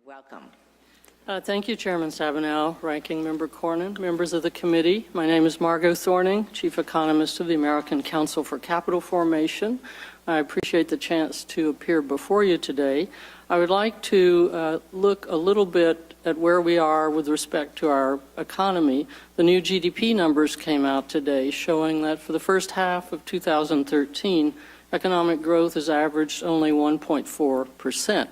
Welcome. Thank you, Chairman Stabenow, Ranking Member Cornyn, members of the committee. My name is Margo Thorning, Chief Economist of the American Council for Capital Formation. I appreciate the chance to appear before you today. I would like to look a little bit at where we are with respect to our economy. The new GDP numbers came out today showing that for the first half of 2013, economic growth has averaged only 1.4%.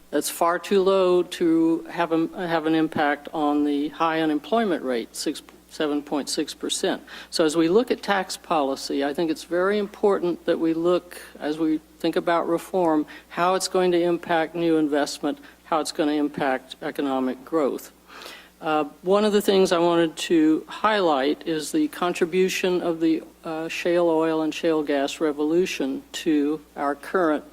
That's far too low to have an impact on the high unemployment rate, 7.6%. So as we look at tax policy, I think it's very important that we look, as we think about reform, how it's going to impact new investment, how it's going to impact economic growth. One of the things I wanted to highlight is the contribution of the shale oil and shale gas revolution to our current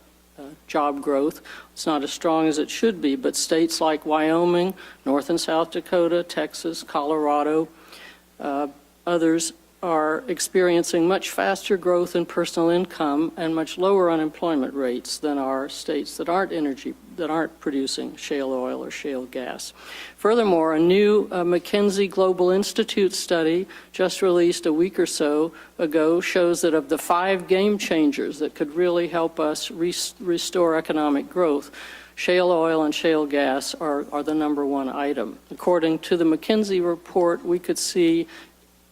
job growth. It's not as strong as it should be, but states like Wyoming, North and South Dakota, Texas, Colorado, others are experiencing much faster growth in personal income and much lower unemployment rates than our states that aren't producing shale oil or shale gas. Furthermore, a new McKinsey Global Institute study just released a week or so ago shows that of the 5 game changers that could really help us restore economic growth, shale oil and shale gas are the #1 item. According to the McKinsey report, we could see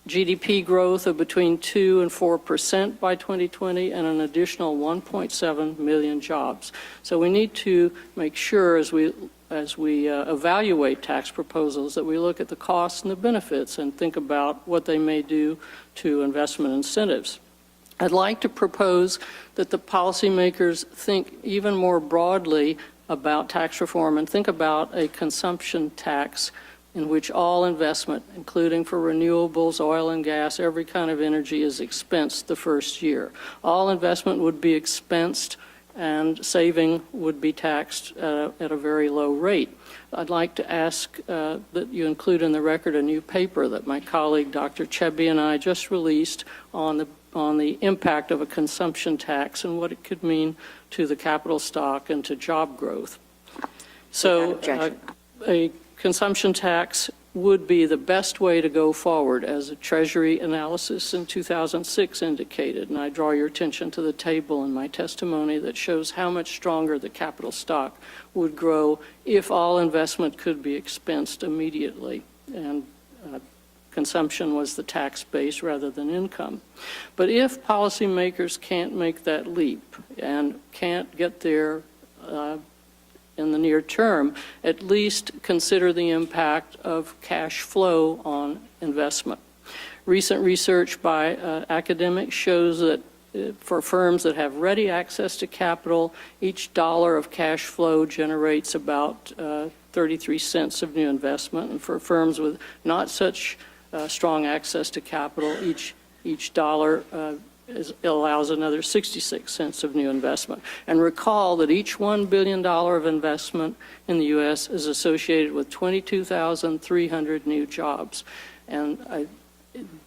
GDP growth of between 2 and 4% by 2020 and an additional 1.7 million jobs. So we need to make sure as we evaluate tax proposals that we look at the costs and the benefits and think about what they may do to investment incentives. I'd like to propose that the policymakers think even more broadly about tax reform and think about a consumption tax in which all investment, including for renewables, oil and gas, every kind of energy is expensed the first year. All investment would be expensed and saving would be taxed at a very low rate. I'd like to ask that you include in the record a new paper that my colleague Dr. Chebby and I just released on the impact of a consumption tax and what it could mean to the capital stock and to job growth. So a consumption tax would be the best way to go forward, as a Treasury analysis in 2006 indicated. And I draw your attention to the table in my testimony that shows how much stronger the capital stock would grow if all investment could be expensed immediately. And consumption was the tax base rather than income. But if policymakers can't make that leap and can't get there in the near term, at least consider the impact of cash flow on investment. Recent research by academics shows that for firms that have ready access to capital, each dollar of cash flow generates about 33 cents of new investment. And for firms with not such strong access to capital, each dollar allows another 66 cents of new investment. And recall that each $1 billion of investment in the U.S. is associated with 22,300 new jobs. And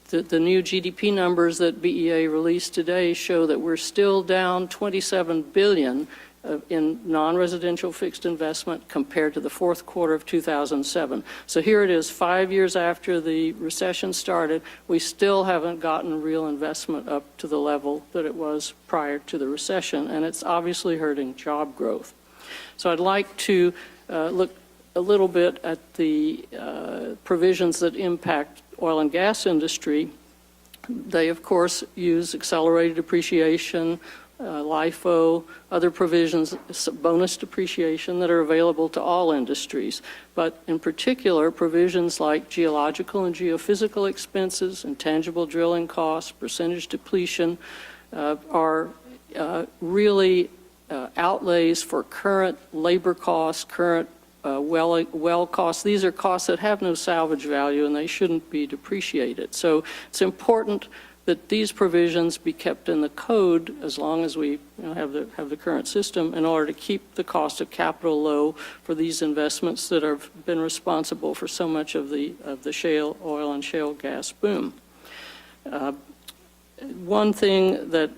the new GDP numbers that BEA released today show that we're still down $27 billion in non-residential fixed investment compared to the fourth quarter of 2007. So here it is, 5 years after the recession started, we still haven't gotten real investment up to the level that it was prior to the recession, and it's obviously hurting job growth. So I'd like to look a little bit at the provisions that impact oil and gas industry. They, of course, use accelerated depreciation, LIFO, other provisions, bonus depreciation that are available to all industries. But in particular, provisions like geological and geophysical expenses, intangible drilling costs, percentage depletion are really outlays for current labor costs, current well costs. These are costs that have no salvage value and they shouldn't be depreciated. So it's important that these provisions be kept in the code as long as we have the current system in order to keep the cost of capital low for these investments that have been responsible for so much of the shale oil and shale gas boom. One thing that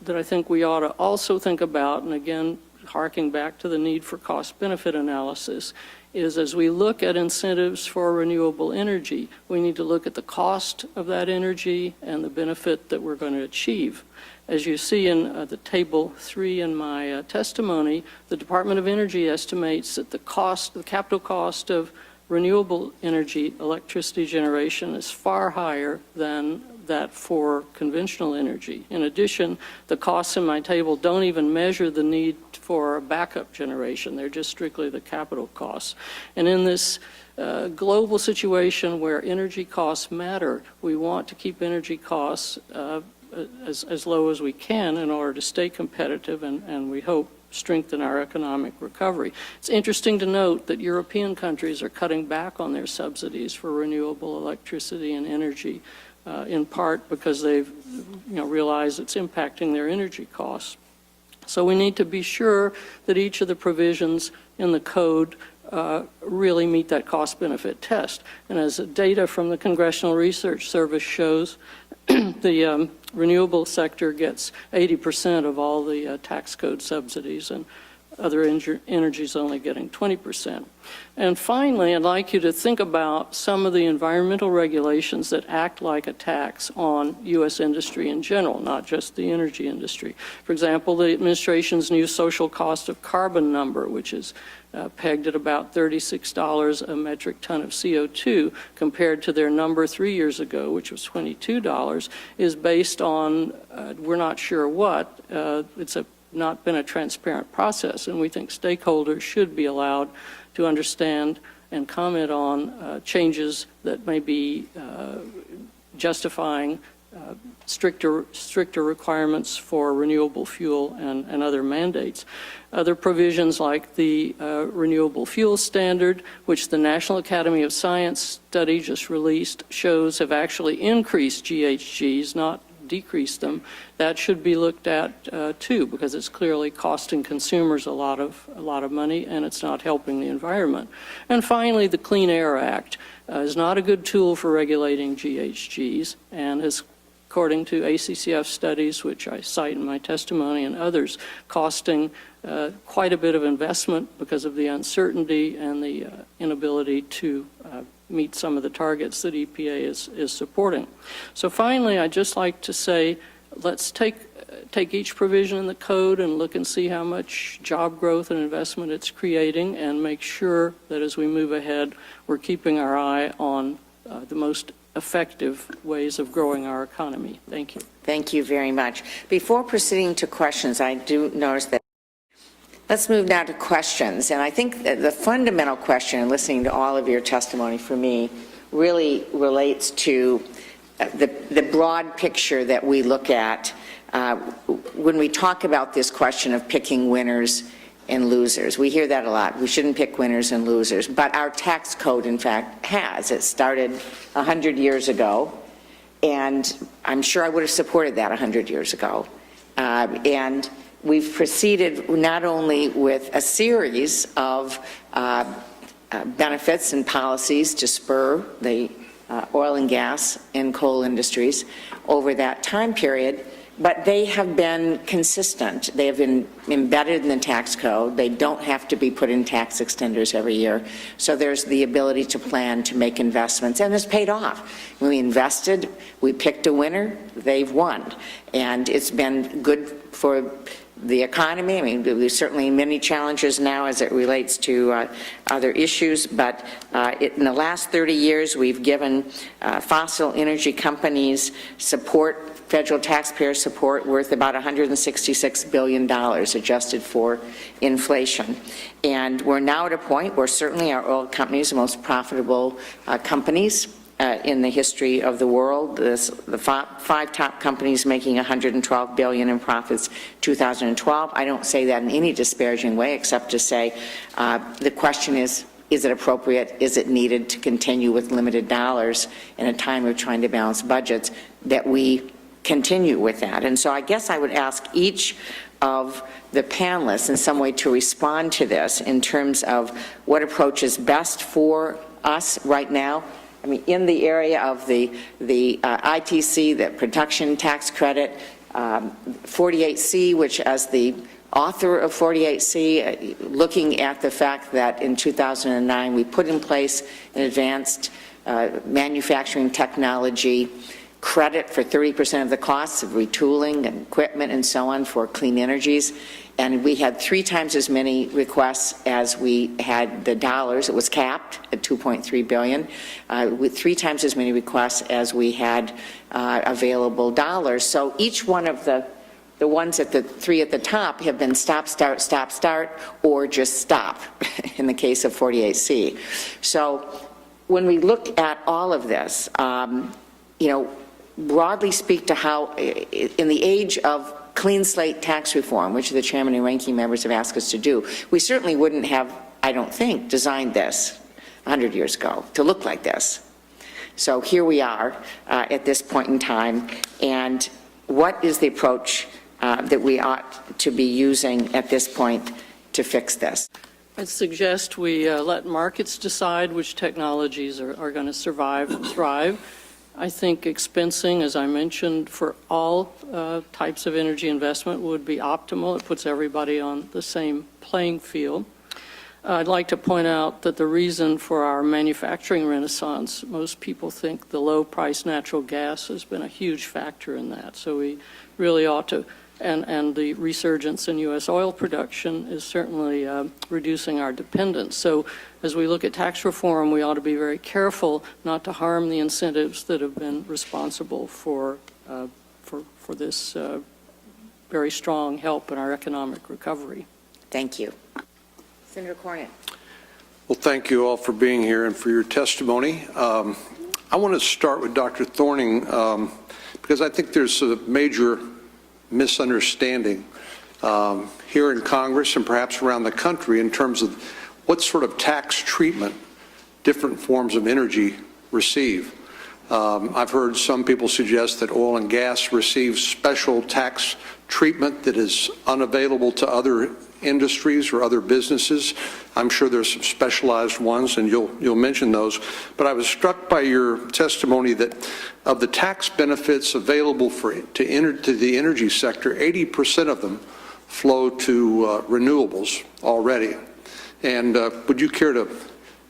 I think we ought to also think about, and again harking back to the need for cost-benefit analysis, is as we look at incentives for renewable energy, we need to look at the cost of that energy and the benefit that we're going to achieve. As you see in the table 3 in my testimony, the Department of Energy estimates that the capital cost of renewable energy electricity generation is far higher than that for conventional energy. In addition, the costs in my table don't even measure the need for backup generation. They're just strictly the capital costs. And in this global situation where energy costs matter, we want to keep energy costs as low as we can in order to stay competitive and we hope strengthen our economic recovery. It's interesting to note that European countries are cutting back on their subsidies for renewable electricity and energy, in part because they've realized it's impacting their energy costs. So we need to be sure that each of the provisions in the code really meet that cost-benefit test. And as data from the Congressional Research Service shows, the renewable sector gets 80% of all the tax code subsidies, and other energy is only getting 20%. And finally, I'd like you to think about some of the environmental regulations that act like a tax on U.S. industry in general, not just the energy industry. For example, the administration's new social cost of carbon number, which is pegged at about $36 a metric ton of CO2, compared to their number 3 years ago, which was $22, is based on, we're not sure what, it's not been a transparent process, and we think stakeholders should be allowed to understand and comment on changes that may be justifying stricter requirements for renewable fuel and other mandates. Other provisions like the renewable fuel standard, which the National Academy of Science study just released, shows have actually increased GHGs, not decreased them. That should be looked at too, because it's clearly costing consumers a lot of money and it's not helping the environment. And finally, the Clean Air Act is not a good tool for regulating GHGs, and is, according to ACCF studies, which I cite in my testimony, and others, costing quite a bit of investment because of the uncertainty and the inability to meet some of the targets that EPA is supporting. So finally, I'd just like to say, let's take each provision in the code and look and see how much job growth and investment it's creating, and make sure that as we move ahead, we're keeping our eye on the most effective ways of growing our economy. Thank you. Thank you very much. Before proceeding to questions, I do notice that let's move now to questions. And I think that the fundamental question, in listening to all of your testimony for me, really relates to the broad picture that we look at when we talk about this question of picking winners and losers. We hear that a lot. We shouldn't pick winners and losers. But our tax code, in fact, has. It started 100 years ago, and I'm sure I would have supported that 100 years ago. And we've proceeded not only with a series of benefits and policies to spur the oil and gas and coal industries over that time period, but they have been consistent. They have been embedded in the tax code. They don't have to be put in tax extenders every year. So there's the ability to plan, to make investments, and it's paid off. When we invested, we picked a winner, they've won. And it's been good for the economy. I mean, there's certainly many challenges now as it relates to other issues, but in the last 30 years, we've given fossil energy companies support, federal taxpayer support, worth about $166 billion adjusted for inflation. And we're now at a point where certainly our oil companies are the most profitable companies in the history of the world. The five top companies making $112 billion in profits 2012. I don't say that in any disparaging way, except to say the question is it appropriate? Is it needed to continue with limited dollars in a time of trying to balance budgets, that we continue with that? And so I guess I would ask each of the panelists in some way to respond to this in terms of what approach is best for us right now. I mean, in the area of the ITC, the production tax credit, 48C, which, as the author of 48C, looking at the fact that in 2009 we put in place an advanced manufacturing technology credit for 30% of the costs of retooling and equipment and so on for clean energies. And we had 3 times as many requests as we had the dollars. It was capped at $2.3 billion, with 3 times as many requests as we had available dollars. So each one of the ones at the 3 at the top have been stop, start, or just stop in the case of 48C. So when we look at all of this, you know, broadly speak to how, in the age of clean slate tax reform, which the chairman and ranking members have asked us to do, we certainly wouldn't have, I don't think, designed this 100 years ago to look like this. So here we are at this point in time, and what is the approach that we ought to be using at this point to fix this? I'd suggest we let markets decide which technologies are going to survive and thrive. I think expensing, as I mentioned, for all types of energy investment would be optimal. It puts everybody on the same playing field. I'd like to point out that the reason for our manufacturing renaissance, most people think the low-price natural gas has been a huge factor in that. So we really ought to, and the resurgence in U.S. oil production is certainly reducing our dependence. So as we look at tax reform, we ought to be very careful not to harm the incentives that have been responsible for this very strong help in our economic recovery. Thank you. Senator Cornyn. Well, thank you all for being here and for your testimony. I want to start with Dr. Thorning because I think there's a major misunderstanding here in Congress and perhaps around the country in terms of what sort of tax treatment different forms of energy receive. I've heard some people suggest that oil and gas receive special tax treatment that is unavailable to other industries or other businesses. I'm sure there's some specialized ones, and you'll mention those. But I was struck by your testimony that of the tax benefits available to the energy sector, 80% of them flow to renewables already. And would you care to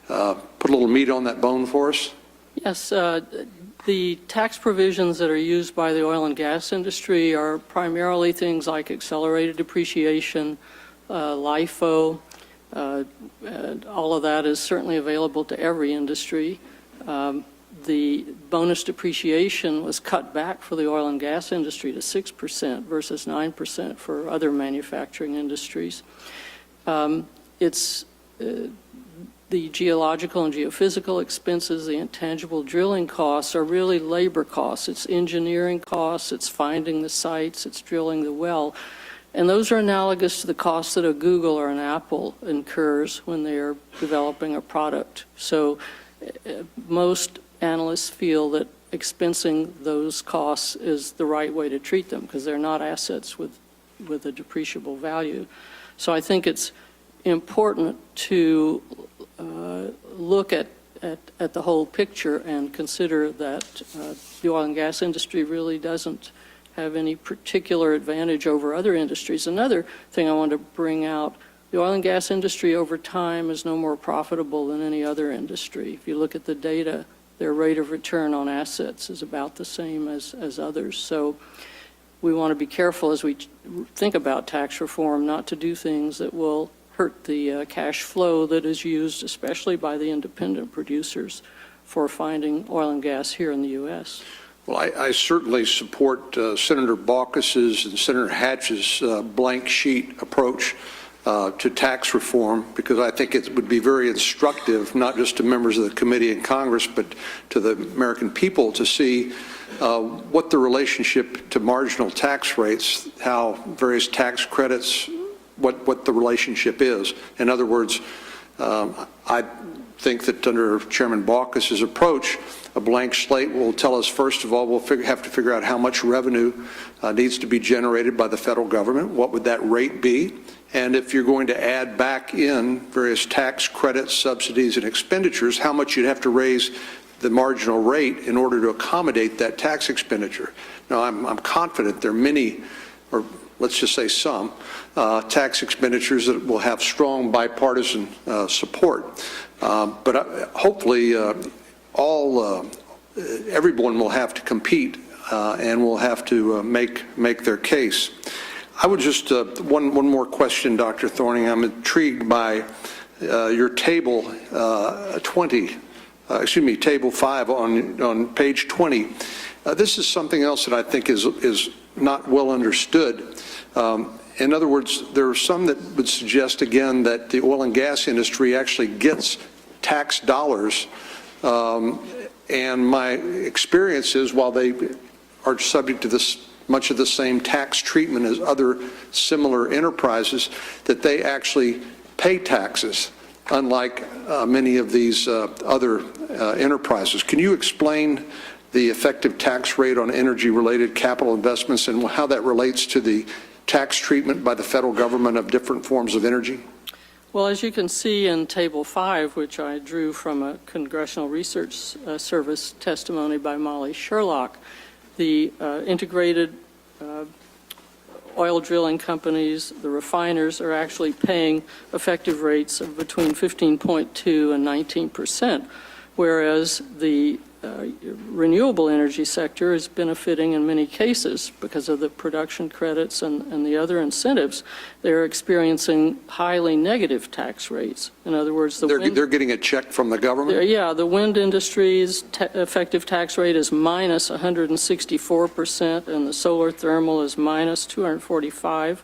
put a little meat on that bone for us? Yes. The tax provisions that are used by the oil and gas industry are primarily things like accelerated depreciation, LIFO. All of that is certainly available to every industry. The bonus depreciation was cut back for the oil and gas industry to 6% versus 9% for other manufacturing industries. It's the geological and geophysical expenses, the intangible drilling costs are really labor costs. It's engineering costs, it's finding the sites, it's drilling the well. And those are analogous to the costs that a Google or an Apple incurs when they are developing a product. So most analysts feel that expensing those costs is the right way to treat them because they're not assets with a depreciable value. So I think it's important to look at the whole picture and consider that the oil and gas industry really doesn't have any particular advantage over other industries. Another thing I want to bring out, the oil and gas industry over time is no more profitable than any other industry. If you look at the data, their rate of return on assets is about the same as others. So we want to be careful as we think about tax reform not to do things that will hurt the cash flow that is used, especially by the independent producers, for finding oil and gas here in the U.S. Well, I certainly support Senator Baucus's and Senator Hatch's blank sheet approach to tax reform because I think it would be very instructive, not just to members of the committee and Congress, but to the American people to see what the relationship to marginal tax rates, how various tax credits, what the relationship is. In other words, I think that under Chairman Baucus's approach, a blank slate will tell us, first of all, we'll have to figure out how much revenue needs to be generated by the federal government. What would that rate be? And if you're going to add back in various tax credits, subsidies, and expenditures, how much you'd have to raise the marginal rate in order to accommodate that tax expenditure. Now, I'm confident there are many, or let's just say some, tax expenditures that will have strong bipartisan support. But hopefully everyone will have to compete and will have to make their case. I would just, one more question, Dr. Thorning. I'm intrigued by your table table 5 on page 20. This is something else that I think is not well understood. In other words, there are some that would suggest, again, that the oil and gas industry actually gets tax dollars. And my experience is, while they are subject to much of the same tax treatment as other similar enterprises, that they actually pay taxes, unlike many of these other enterprises. Can you explain the effective tax rate on energy-related capital investments and how that relates to the tax treatment by the federal government of different forms of energy? Well, as you can see in Table 5, which I drew from a Congressional Research Service testimony by Molly Sherlock, the integrated oil drilling companies, the refiners, are actually paying effective rates of between 15.2 and 19%, whereas the renewable energy sector is benefiting in many cases because of the production credits and the other incentives. They're experiencing highly negative tax rates. In other words, they're getting a check from the government? Yeah, the wind industry's effective tax rate is minus 164%, and the solar thermal is minus 245%.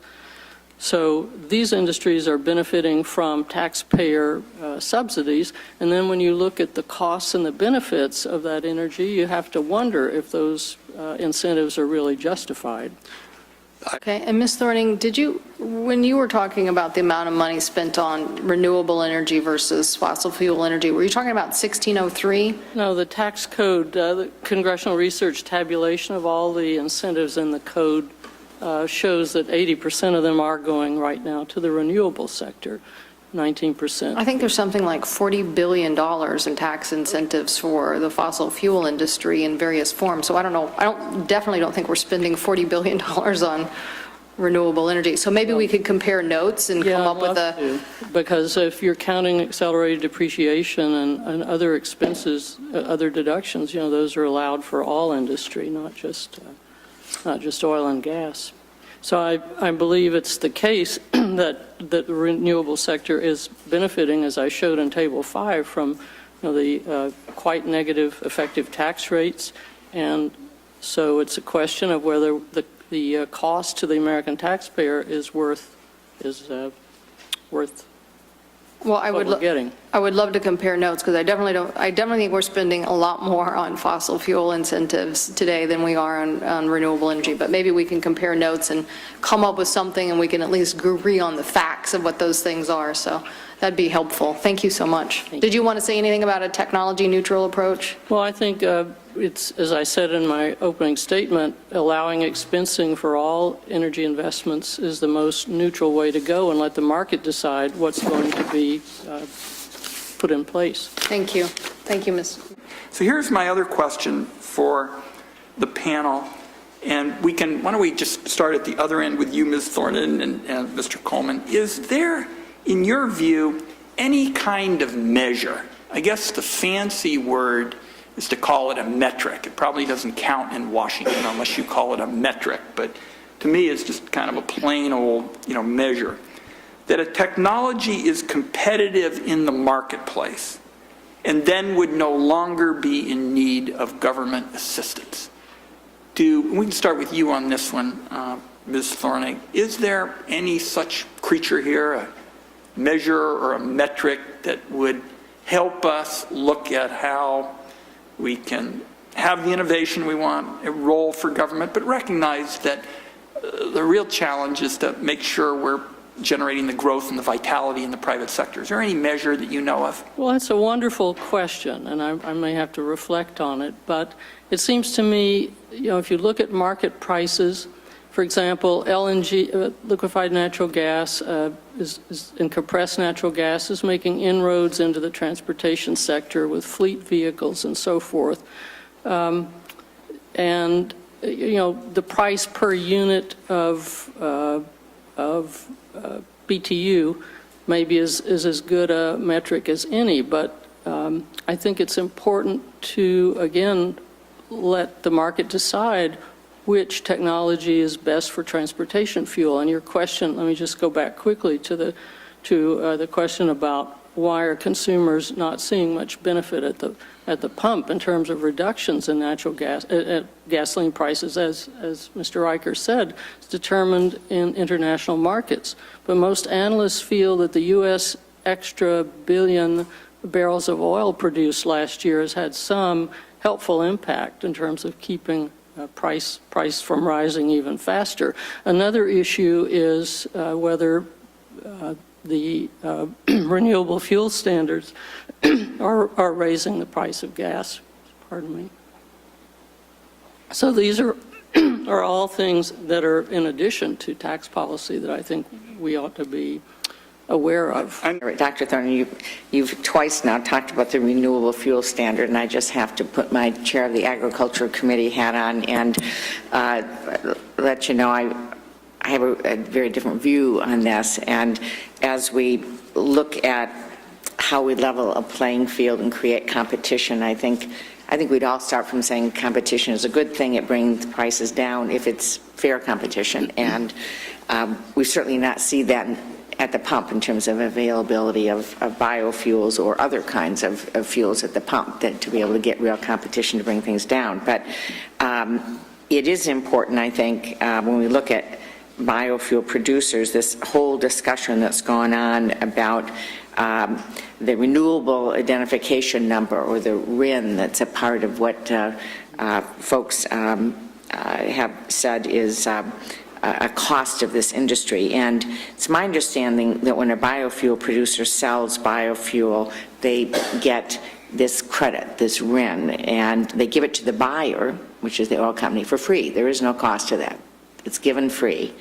So these industries are benefiting from taxpayer subsidies, and then when you look at the costs and the benefits of that energy, you have to wonder if those incentives are really justified. Okay, and Ms. Thorning, when you were talking about the amount of money spent on renewable energy versus fossil fuel energy, were you talking about 1603? No, the tax code, the Congressional Research tabulation of all the incentives in the code shows that 80% of them are going right now to the renewable sector, 19%. I think there's something like $40 billion in tax incentives for the fossil fuel industry in various forms. So I don't know, definitely don't think we're spending $40 billion on renewable energy. So maybe we could compare notes and come up with a... Because if you're counting accelerated depreciation and other expenses, other deductions, those are allowed for all industry, not just oil and gas. So I believe it's the case that the renewable sector is benefiting, as I showed in Table 5, from the quite negative effective tax rates. And so it's a question of whether the cost to the American taxpayer is worth Well, what we're getting. I would love to compare notes, because I definitely think we're spending a lot more on fossil fuel incentives today than we are on renewable energy. But maybe we can compare notes and come up with something, and we can at least agree on the facts of what those things are. So that'd be helpful. Thank you so much. Did you want to say anything about a technology neutral approach? Well, I think it's, as I said in my opening statement, allowing expensing for all energy investments is the most neutral way to go, and let the market decide what's going to be put in place. Thank you. Thank you, Ms. So here's my other question for the panel, and why don't we just start at the other end with you, Ms. Thorning, and Mr. Coleman. Is there, in your view, any kind of measure? I guess the fancy word is to call it a metric. It probably doesn't count in Washington unless you call it a metric, but to me it's just kind of a plain old measure. That a technology is competitive in the marketplace and then would no longer be in need of government assistance. We can start with you on this one, Ms. Thorning. Is there any such creature here, a measure or a metric that would help us look at how we can have the innovation we want, a role for government, but recognize that the real challenge is to make sure we're generating the growth and the vitality in the private sector? Is there any measure that you know of? Well, that's a wonderful question, and I may have to reflect on it, but it seems to me, if you look at market prices, for example, LNG, liquefied natural gas and compressed natural gas is making inroads into the transportation sector with fleet vehicles and so forth. And the price per unit of BTU maybe is as good a metric as any, but I think it's important to, again, let the market decide which technology is best for transportation fuel. And your question, let me just go back quickly to the question about why are consumers not seeing much benefit at the pump in terms of reductions in natural gas, gasoline prices, as Mr. Riker said, it's determined in international markets. But most analysts feel that the U.S. extra billion barrels of oil produced last year has had some helpful impact in terms of keeping price from rising even faster. Another issue is whether the renewable fuel standards are raising the price of gas. Pardon me. So these are all things that are in addition to tax policy that I think we ought to be aware of. Dr. Thorning, you've twice now talked about the renewable fuel standard, and I just have to put my chair of the Agriculture Committee hat on and let you know I have a very different view on this. And as we look at how we level a playing field and create competition, I think we'd all start from saying competition is a good thing. It brings prices down if it's fair competition. And we certainly not see that at the pump in terms of availability of biofuels or other kinds of fuels at the pump to be able to get real competition to bring things down. But it is important, I think, when we look at biofuel producers, this whole discussion that's gone on about the renewable identification number, or the RIN, that's a part of what folks have said is a cost of this industry. And it's my understanding that when a biofuel producer sells biofuel, they get this credit, this RIN, and they give it to the buyer, which is the oil company, for free. There is no cost to that. It's given free.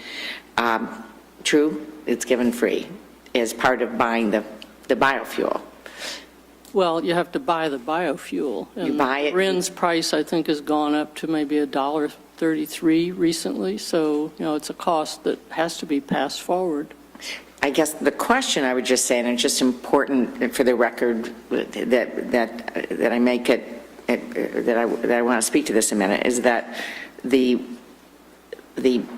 True, it's given free as part of buying the biofuel. Well, you have to buy the biofuel. You buy it. RIN's price, I think, has gone up to maybe $1.33 recently. So, it's a cost that has to be passed forward. I guess the question I would just say, and it's just important for the record that I make it, that I want to speak to this a minute, is that the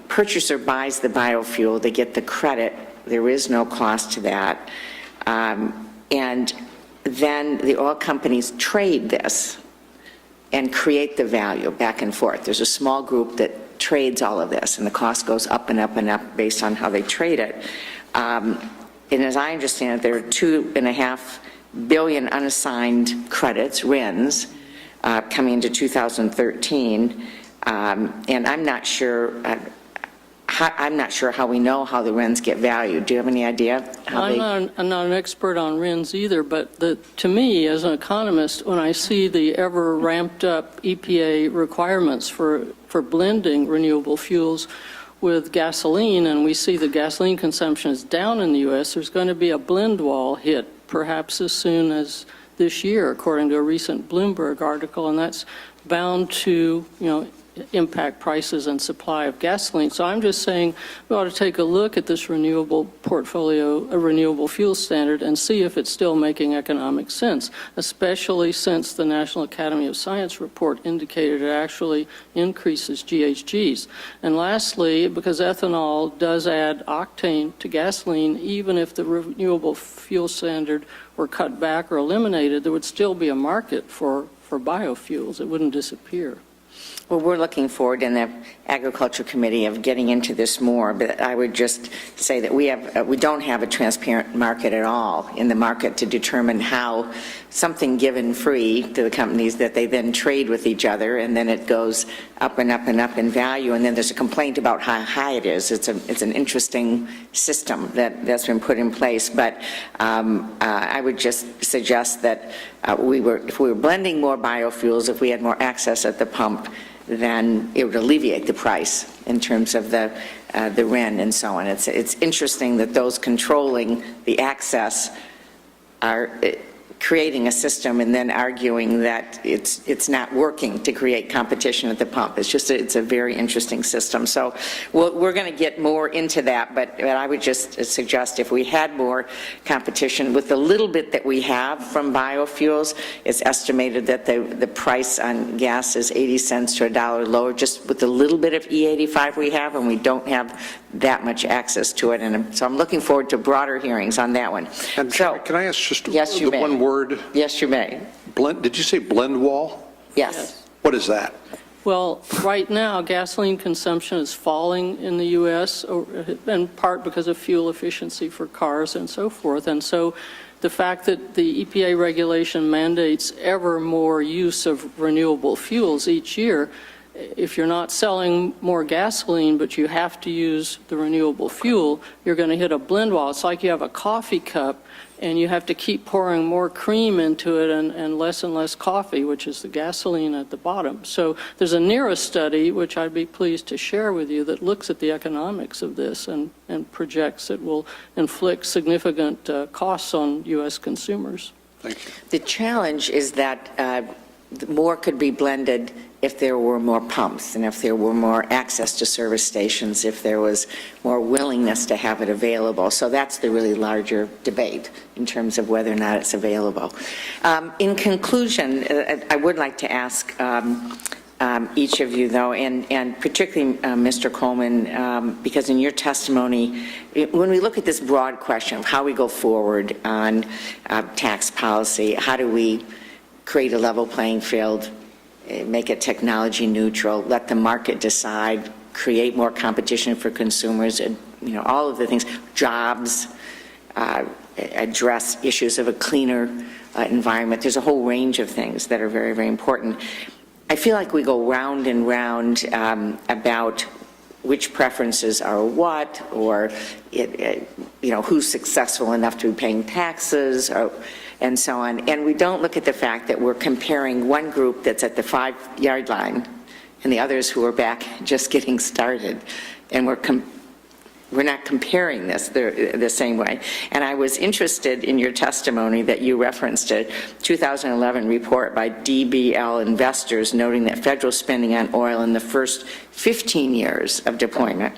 purchaser buys the biofuel, they get the credit, there is no cost to that, and then the oil companies trade this and create the value back and forth. There's a small group that trades all of this, and the cost goes up and up and up based on how they trade it. And as I understand it, there are 2.5 billion unassigned credits, RINs, coming into 2013. And I'm not sure how we know how the RINs get valued. Do you have any idea how I'm not an expert on RINs either, but to me, as an economist, when I see the ever ramped up EPA requirements for blending renewable fuels with gasoline, and we see the gasoline consumption is down in the U.S., there's going to be a blend wall hit perhaps as soon as this year, according to a recent Bloomberg article, and that's bound to, impact prices and supply of gasoline. So I'm just saying we ought to take a look at this renewable portfolio, a renewable fuel standard, and see if it's still making economic sense, especially since the National Academy of Science report indicated it actually increases GHGs. And lastly, because ethanol does add octane to gasoline, even if the renewable fuel standard were cut back or eliminated, there would still be a market for biofuels. It wouldn't disappear. Well, we're looking forward in the Agriculture Committee of getting into this more, but I would just say that we don't have a transparent market at all in the market to determine how something given free to the companies that they then trade with each other, and then it goes up and up and up in value, and then there's a complaint about how high it is. It's an interesting system that's been put in place, but I would just suggest that if we were blending more biofuels, if we had more access at the pump, then it would alleviate the price in terms of the RIN and so on. It's interesting that those controlling the access are creating a system and then arguing that it's not working to create competition at the pump. It's a very interesting system. So we're going to get more into that, but I would just suggest if we had more competition with the little bit that we have from biofuels, it's estimated that the price on gas is 80 cents to $1 lower just with the little bit of E85 we have, and we don't have that much access to it. And so I'm looking forward to broader hearings on that one. And so, can I ask just yes, you may. one word? Yes, you may. Blend, did you say blend wall? Yes. What is that? Well, right now, gasoline consumption is falling in the U.S., in part because of fuel efficiency for cars and so forth. And so the fact that the EPA regulation mandates ever more use of renewable fuels each year, if you're not selling more gasoline, but you have to use the renewable fuel, you're going to hit a blend wall. It's like you have a coffee cup, and you have to keep pouring more cream into it and less coffee, which is the gasoline at the bottom. So there's a NERA study, which I'd be pleased to share with you, that looks at the economics of this and projects it will inflict significant costs on U.S. consumers. Thank you. The challenge is that more could be blended if there were more pumps and if there were more access to service stations, if there was more willingness to have it available. So that's the really larger debate in terms of whether or not it's available. In conclusion, I would like to ask each of you, though, and particularly Mr. Coleman, because in your testimony, when we look at this broad question of how we go forward on tax policy, how do we create a level playing field, make it technology neutral, let the market decide, create more competition for consumers, and, all of the things, jobs, address issues of a cleaner environment. There's a whole range of things that are very, very important. I feel like we go round and round about which preferences are what, or who's successful enough to be paying taxes, and so on. And we don't look at the fact that we're comparing one group that's at the 5-yard line and the others who are back just getting started. And we're not comparing this the same way. And I was interested in your testimony that you referenced a 2011 report by DBL Investors noting that federal spending on oil in the first 15 years of deployment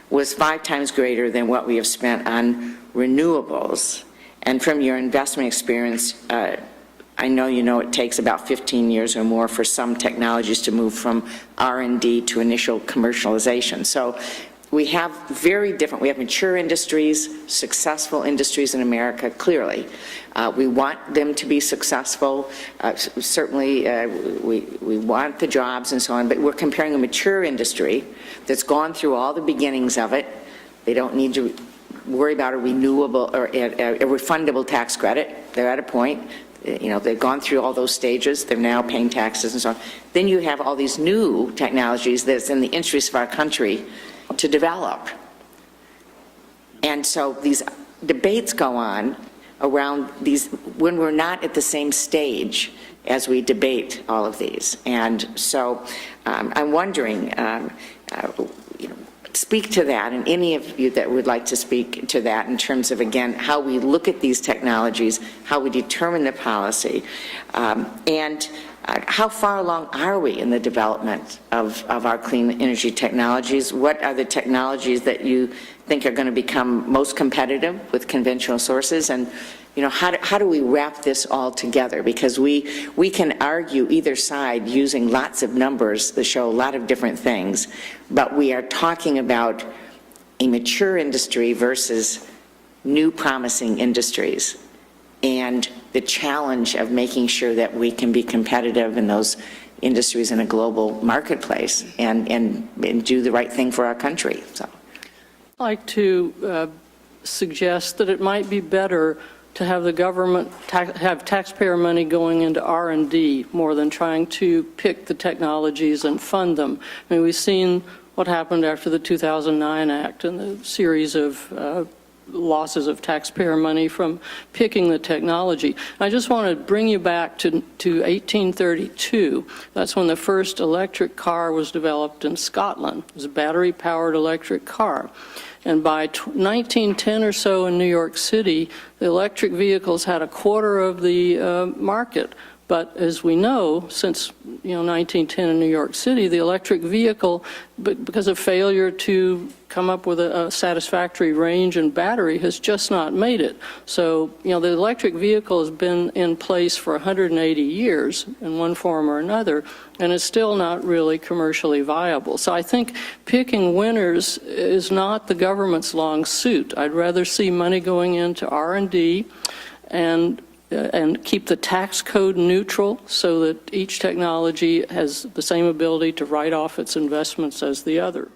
was 5 times greater than what we have spent on renewables. And from your investment experience, I know it takes about 15 years or more for some technologies to move from R&D to initial commercialization. So we have we have mature industries, successful industries in America, clearly. We want them to be successful. Certainly, we want the jobs and so on, but we're comparing a mature industry that's gone through all the beginnings of it. They don't need to worry about a renewable or a refundable tax credit. They're at a point, they've gone through all those stages. They're now paying taxes and so on. Then you have all these new technologies that's in the interest of our country to develop. And so these debates go on around these when we're not at the same stage as we debate all of these. And so I'm wondering, speak to that, and any of you that would like to speak to that in terms of, again, how we look at these technologies, how we determine the policy, and how far along are we in the development of our clean energy technologies? What are the technologies that you think are going to become most competitive with conventional sources? And how do we wrap this all together? Because we can argue either side using lots of numbers that show a lot of different things, but we are talking about a mature industry versus new promising industries, and the challenge of making sure that we can be competitive in those industries in a global marketplace and do the right thing for our country. So, I'd like to suggest that it might be better to have the government have taxpayer money going into R&D more than trying to pick the technologies and fund them. I mean, we've seen what happened after the 2009 Act and the series of losses of taxpayer money from picking the technology. I just want to bring you back to 1832. That's when the first electric car was developed in Scotland. It was a battery-powered electric car. And by 1910 or so in New York City, the electric vehicles had a quarter of the market. But as we know, since 1910 in New York City, the electric vehicle, because of failure to come up with a satisfactory range and battery, has just not made it. So, the electric vehicle has been in place for 180 years in one form or another, and it's still not really commercially viable. So I think picking winners is not the government's long suit. I'd rather see money going into R&D and keep the tax code neutral so that each technology has the same ability to write off its investments as the other.